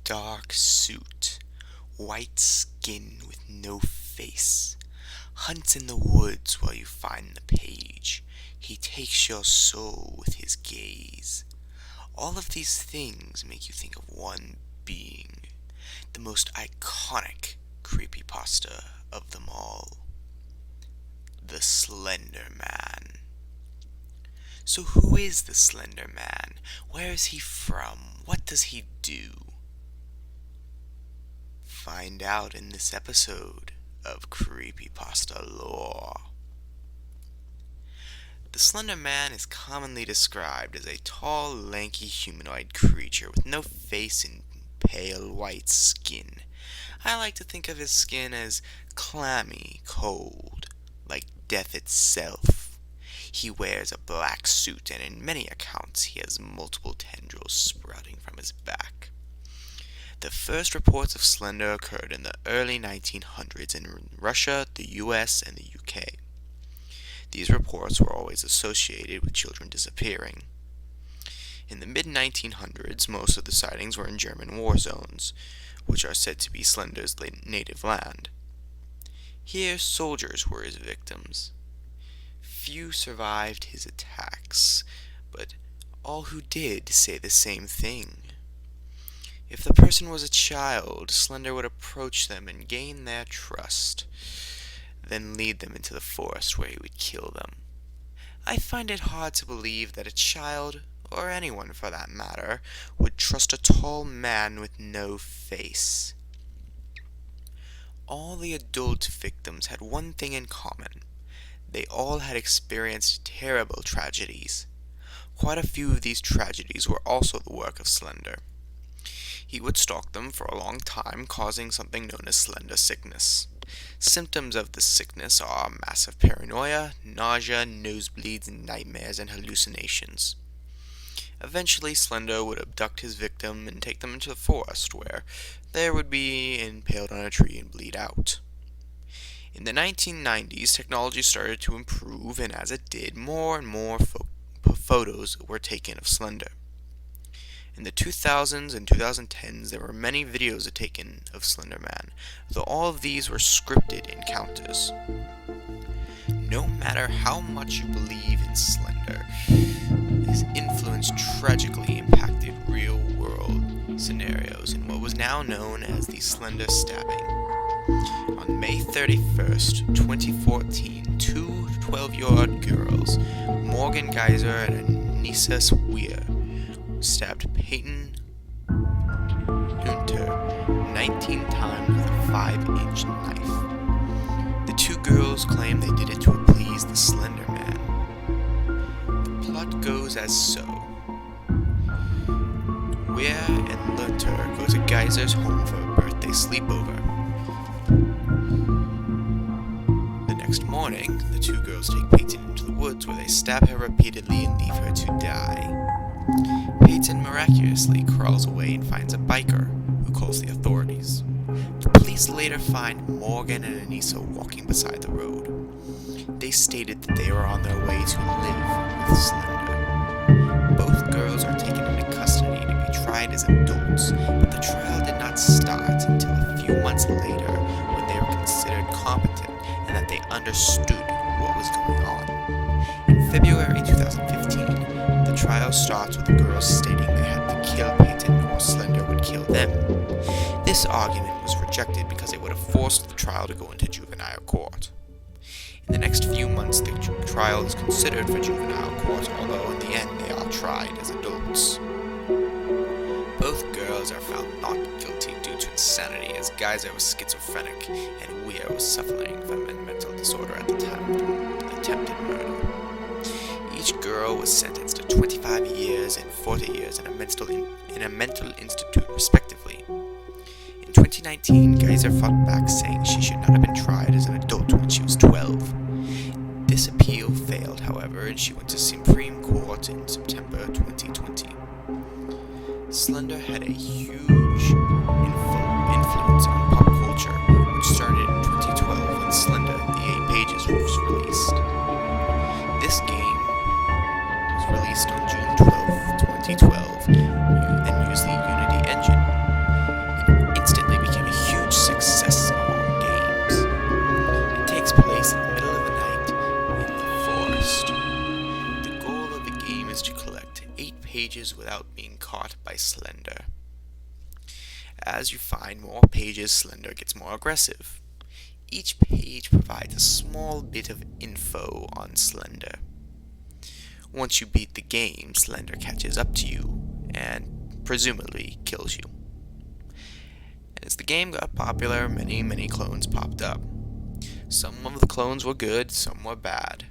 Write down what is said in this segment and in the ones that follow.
dark suit, white skin with no face, hunts in the woods while you find the page. He takes your soul with his gaze. All of these things make you think of one being, the most iconic creepypasta of them all, the Slenderman. So who is the Slenderman? Where is he from? What does he do? Find out in this episode of Creepypasta Lore. The Slender Man is commonly described as a tall, lanky humanoid creature with no face and pale white skin. I like to think of his skin as clammy, cold, like death itself. He wears a black suit, and in many accounts he has multiple tendrils sprouting from his back. The first reports of Slender occurred in the early 1900s in Russia, the US, and the UK. These reports were always associated with children disappearing. In the mid-1900s, most of the sightings were in German war zones, which are said to be Slender's native land. Here, soldiers were his victims. Few survived his attacks, but all who did say the same thing. If the person was a child, Slender would approach them and gain their trust, then lead them into the forest where he would kill them. I find it hard to believe that a child, or anyone for that matter, would trust a tall man with no face. All the adult victims had one thing in common. They all had experienced terrible tragedies. Quite a few of these tragedies were also the work of Slender. He would stalk them for a long time, causing something known as Slender sickness. Symptoms of this sickness are massive paranoia, nausea, nosebleeds, nightmares, and hallucinations. Eventually, Slender would abduct his victim and take them into the forest, where they would be impaled on a tree and bleed out. In the 1990s, technology started to improve, and as it did, more and more photos were taken of Slender. In the 2000s and 2010s, there were many videos taken of Slenderman, though all of these were scripted encounters. No matter how much you believe in Slender, his influence tragically impacted real-world scenarios in what was now known as the Slender stabbing. On May 31st, 2014, two 12-year-old girls, Morgan Geyser and Anissa Weir, stabbed Peyton Hunter 19 times with a 5-inch knife. The two girls claim they did it to appease the Slender Man. The plot goes as so. Weir and Lunter go to Geyser's home for a birthday sleepover. The next morning, the two girls take Peyton into the woods where they stab her repeatedly and leave her to die. Peyton miraculously crawls away and finds a biker, who calls the authorities. The police later find Morgan and Anissa walking beside the road. They stated that they were on their way to live with Slender. Both girls are taken into custody to be tried as adults, but the trial did not start until a few months later, when they were considered competent and that they understood what was going on. In February 2015, the trial starts with the girls stating they had to kill Peyton or Slender would kill them. This argument was rejected because it would have forced the trial to go into juvenile court. In the next few months, the trial is considered for juvenile court, although in the end they are tried as adults. Both girls are found not guilty due to insanity, as Geyser was schizophrenic and Weir was suffering from a mental disorder at the time of the attempted murder. Each girl was sentenced to 25 years and 40 years in a mental institute, respectively. In 2019, Geyser fought back, saying she should not have been tried as an adult when she was 12. This appeal failed, however, and she went to Supreme Court in September 2020. Slender had a huge influence on pop culture, which started in 2012 when Slender, the 8 Pages, was released. This game was released on June 12, 2012, and used the Unity engine. Slender. As you find more pages, Slender gets more aggressive. Each page provides a small bit of info on Slender. Once you beat the game, Slender catches up to you and presumably kills you. As the game got popular, many clones popped up. Some of the clones were good, some were bad.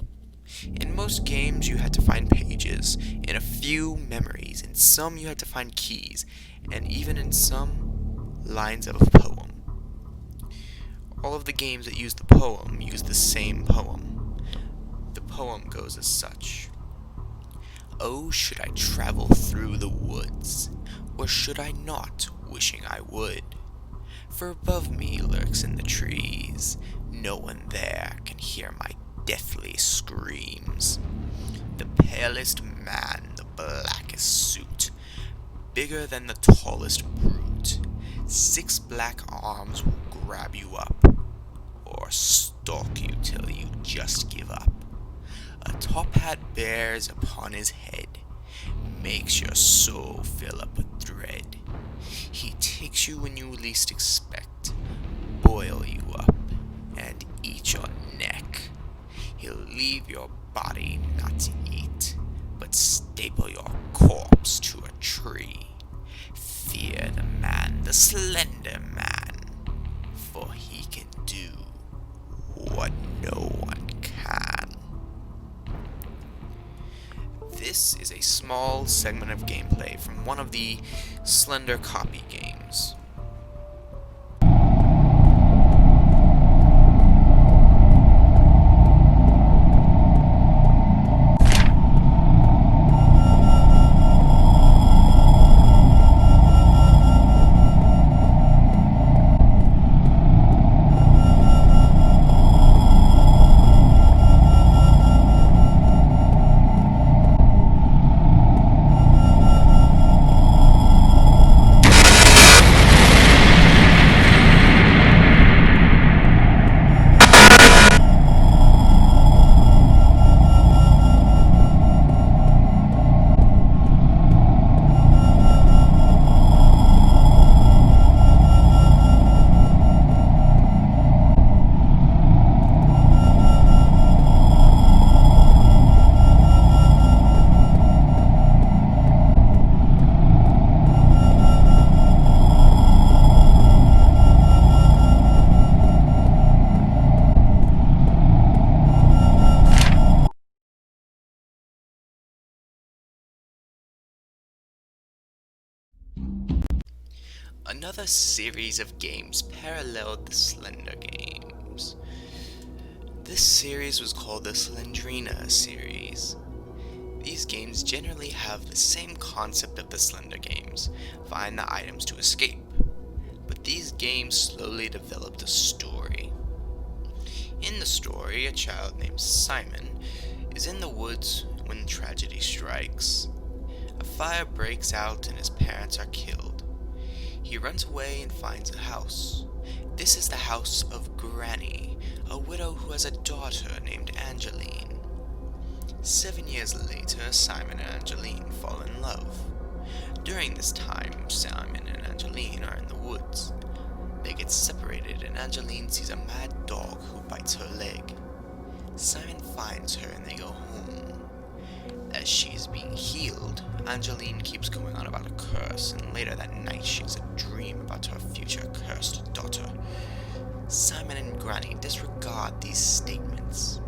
In most games, you had to find pages, in a few memories, in some you had to find keys, and even in some, lines of a poem. All of the games that use the poem use the same poem. The poem goes as such. Oh, should I travel through the woods, or should I not, wishing I would? For above me lurks in the trees, no one there can hear my deathly screams. The palest man, the blackest suit, bigger than the tallest brute, 6 black arms will grab you up, or stalk you till you just give up. A top hat bears upon his head, makes your soul fill up with dread. He takes you when you least expect, boil you up, and eat your neck. He'll leave your body not to eat, but staple your corpse to a tree. Fear the man, the Slender Man, for he can do what no one can. This is a small segment of gameplay from one of the Slender copy games. Another series of games paralleled the Slender games. This series was called the Slendrina series. These games generally have the same concept of the Slender games, find the items to escape. But these games slowly developed a story. In the story, a child named Simon is in the woods when tragedy strikes. A fire breaks out and his parents are killed. He runs away and finds a house. This is the house of Granny, a widow who has a daughter named Angeline. 7 years later, Simon and Angeline fall in love. During this time, Simon and Angeline are in the woods. They get separated and Angeline sees a mad dog who bites her leg. Simon finds her and they go home. As she is being healed, Angeline keeps going on about a curse, and later that night she has a dream about her future cursed daughter. Simon and Granny disregard these statements.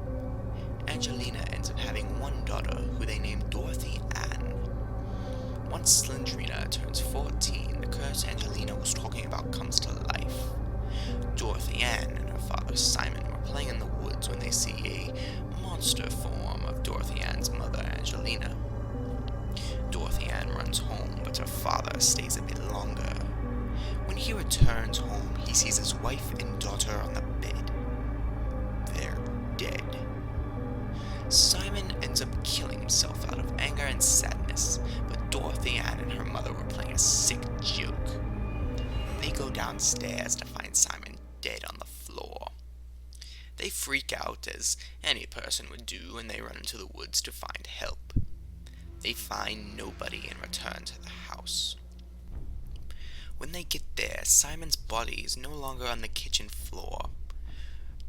Angelina ends up having one daughter who they name Dorothy Ann. Once Slendrina turns 14, the curse Angelina was talking about comes to life. Dorothy Ann and her father Simon were playing in the woods when they see a monster form of Dorothy Ann's mother, Angelina. Dorothy Ann runs home, but her father stays a bit longer. When he returns home, he sees his wife and daughter on the bed. They're dead. Simon ends up killing himself out of anger and sadness, but Dorothy Ann and her mother were playing a sick joke. They go downstairs to find Simon dead on the floor. They freak out, as any person would do, and they run into the woods to find help. They find nobody and return to the house. When they get there, Simon's body is no longer on the kitchen floor.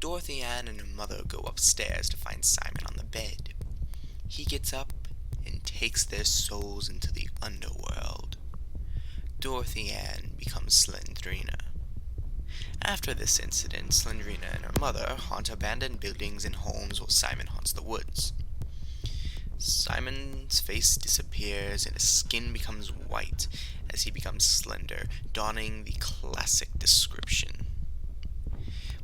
Dorothy Ann and her mother go upstairs to find Simon on the bed. He gets up and takes their souls into the underworld. Dorothy Ann becomes Slendrina. After this incident, Slendrina and her mother haunt abandoned buildings and homes while Simon haunts the woods. Simon's face disappears and his skin becomes white as he becomes slender, donning the classic description.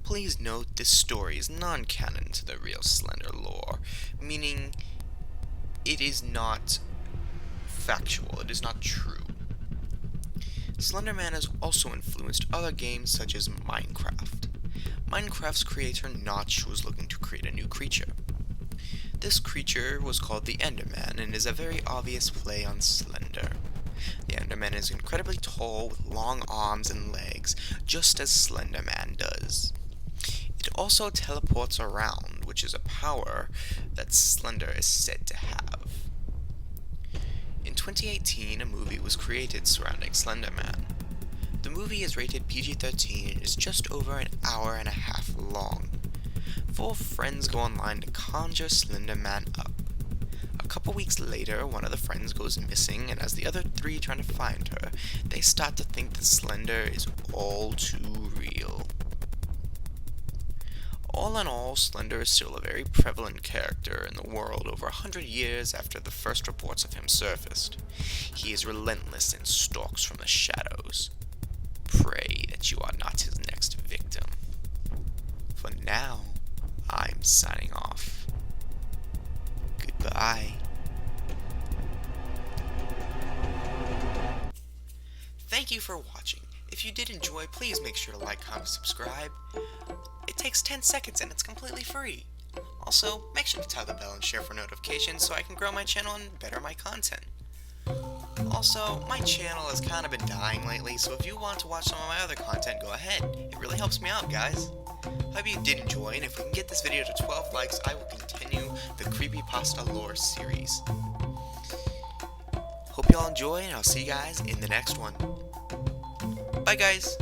Please note this story is non-canon to the real Slender lore, meaning it is not factual, it is not true. Slenderman has also influenced other games such as Minecraft. Minecraft's creator Notch was looking to create a new creature. This creature was called the Enderman and is a very obvious play on Slender. The Enderman is incredibly tall with long arms and legs, just as Slenderman does. It also teleports around, which is a power that Slender is said to have. In 2018, a movie was created surrounding Slenderman. The movie is rated PG-13 and is just over an hour and a half long. 4 friends go online to conjure Slenderman up. A couple weeks later, one of the friends goes missing, and as the other 3 try to find her, they start to think that Slender is all too real. All in all, Slender is still a very prevalent character in the world over 100 years after the first reports of him surfaced. He is relentless and stalks from the shadows. Pray that you are not his next victim. For now, I'm signing off. Goodbye. Thank you for watching. If you did enjoy, please make sure to like, comment, subscribe. It takes 10 seconds and it's completely free. Also, make sure to tap the bell and share for notifications so I can grow my channel and better my content. Also, my channel has kind of been dying lately, so if you want to watch some of my other content, go ahead. It really helps me out, guys. Hope you did enjoy, and if we can get this video to 12 likes, I will continue the Creepypasta lore series. Hope you all enjoy, and I'll see you guys in the next one. Bye, guys!